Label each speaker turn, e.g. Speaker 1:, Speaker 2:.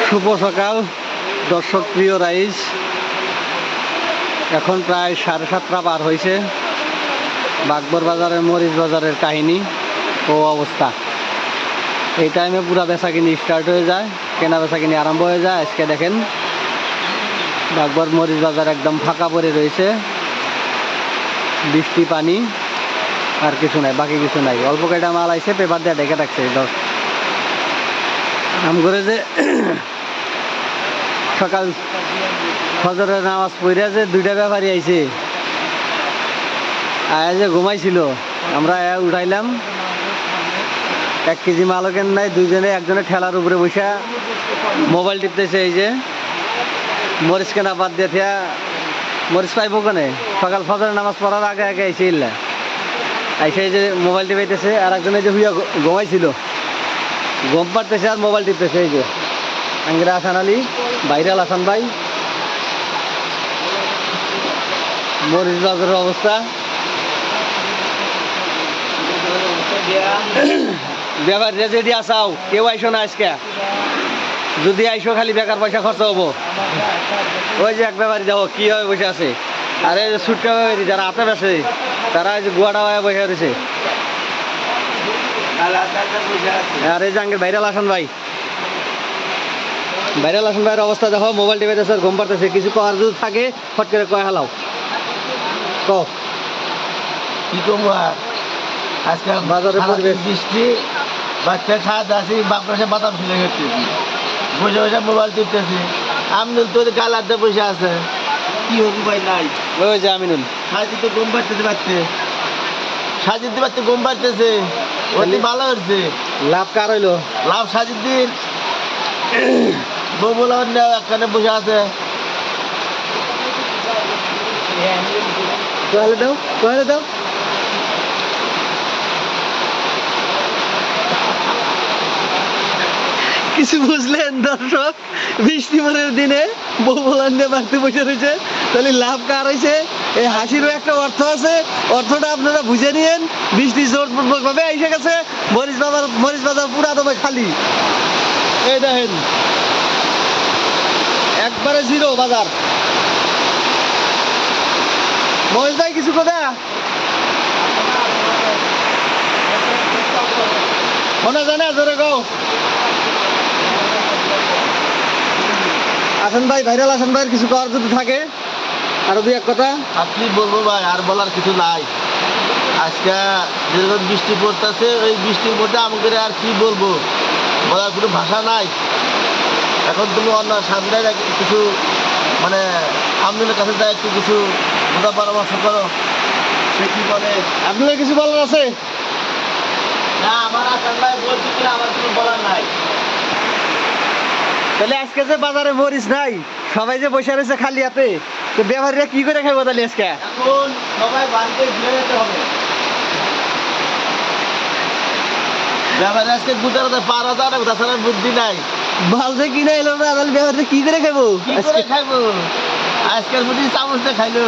Speaker 1: শুভ সকাল দর্শক প্রিয় রাইজ। এখন প্রায় 7:30 পার হয়েছে। বাগবর বাজারের মরিচ বাজারের কাহিনী ও অবস্থা। এই টাইমে পুরা বেচাকিনি স্টার্ট হয়ে যায়, কেনা বেচাকিনি আরম্ভ হয়ে যায়। আজকে দেখেন বাগবর মরিচ বাজার একদম ফাঁকা পড়ে রয়েছে। বৃষ্টি পানি আর কিছু নাই, বাকি কিছু নাই। অল্প কয়টা মাল আইছে, পেপার দিয়ে ডেকে রাখছে। আম করে যে সকাল ফজরের নামাজ পড়ে যে দুইটা ব্যাপারী আইছে, আয়া যে ঘুমাইছিল, আমরা উঠাইলাম। 1 কেজি মালও কেন নাই, দুইজনে একজনে ঠেলার উপরে বসে মোবাইল টিপতেছে। এই যে মরিচ কেনা বাদ দিয়ে থিয়া মরিচ পাইবো কেনে, সকাল ফজরের নামাজ পড়ার আগে আগে আইসে ইল্লা আইসে এই যে মোবাইল টিপাইতেছে। আর একজনে যে হুইয়া ঘুমাইছিল, ঘুম পাড়তেছে আর মোবাইল টিপতেছে। এই যে আঙ্গিরা হাসান আলী, ভাইরাল হাসান ভাই। মরিচ বাজারের অবস্থা ব্যাপারীরা যদি আসাও, কেউ আইসো না আজকে। যদি আইসো খালি বেকার পয়সা খরচ হবো। ওই যে এক ব্যাপারী দেখো কি হবে বসে আছে। আরে ছুটকা ব্যাপারী যারা হাতে বেছে, তারা যে গুয়াটা হয়ে বসে রয়েছে। আর এই যে আঙ্গের ভাইরাল হাসান ভাই, ভাইরাল হাসান ভাইয়ের অবস্থা দেখো। মোবাইল টিপাইতেছে, ঘুম পাড়তেছে। কিছু করার যদি থাকে ফট করে কয় হালাও
Speaker 2: কি করবো আর আজকে
Speaker 1: বাজারে পরিবেশ
Speaker 2: বৃষ্টি, বাচ্চা খাওয়া আসি বাপরাসে বাতাম ফেলে গেছে, বসে বসে মোবাইল টিপতেছি। আমনুল তো গাল আড্ডা বসে আছে, কি হবি ভাই নাই।
Speaker 1: ওই যে আমিনুল
Speaker 2: সাজিদ তো ঘুম পাড়তেছে পারতে, সাজিদ পারতে ঘুম পাড়তেছে। অতি ভালো হচ্ছে।
Speaker 1: লাভ কার হইলো?
Speaker 2: লাভ সাজিদ দিন বউ বলা একখানে বসে আছে।
Speaker 1: কয়লে দাও, কয়লে দাও। কিছু বুঝলেন দর্শক? বৃষ্টি পরের দিনে বউ বলান দিয়ে বাড়তে বসে রয়েছে, তাহলে লাভ কার হয়েছে? এই হাসিরও একটা অর্থ আছে, অর্থটা আপনারা বুঝে নিয়েন। বৃষ্টি জোরপূর্বক ভাবে এসে গেছে। মরিচ বাজার পুরা দমে খালি। এই দেখেন একবারে জিরো বাজার। মহেশ ভাই কিছু কথা শোনা যায় না, জোরে গাও। আসেন ভাই, ভাইরাল আসেন ভাইয়ের কিছু করার যদি থাকে আরো দুই এক কথা।
Speaker 2: আর কি বলবো ভাই, আর বলার কিছু নাই। আজকে যেরকম বৃষ্টি পড়তেছে, ওই বৃষ্টির মধ্যে আমাদের আর কি বলবো, বলার কোনো ভাষা নাই। এখন তুমি অন্য সামনে কিছু মানে আমনুলের কাছে যায় একটু কিছু বোঝা পরামর্শ করো, সে কি বলে।
Speaker 1: আপনাদের কিছু বলার আছে?
Speaker 2: না, আমার আসান ভাই বলছি কিনা, আমার কিছু বলার নাই।
Speaker 1: তাহলে আজকে যে বাজারে মরিচ নাই, সবাই যে বসে রয়েছে খালি হাতে, তো ব্যবহারীরা কি করে খাইবো তাহলে আজকে?
Speaker 2: এখন সবাই বাড়িতে ঘুরে যেতে হবে। ব্যাপারে আজকে গুটারাতে পার হাজার, তাছাড়া বুদ্ধি নাই।
Speaker 1: মাল যে কিনে এলো না, তাহলে ব্যবহারীরা কি করে খাইবো?
Speaker 2: কি করে খাইবো? আজকের বুদ্ধি চামচটা খাইলো।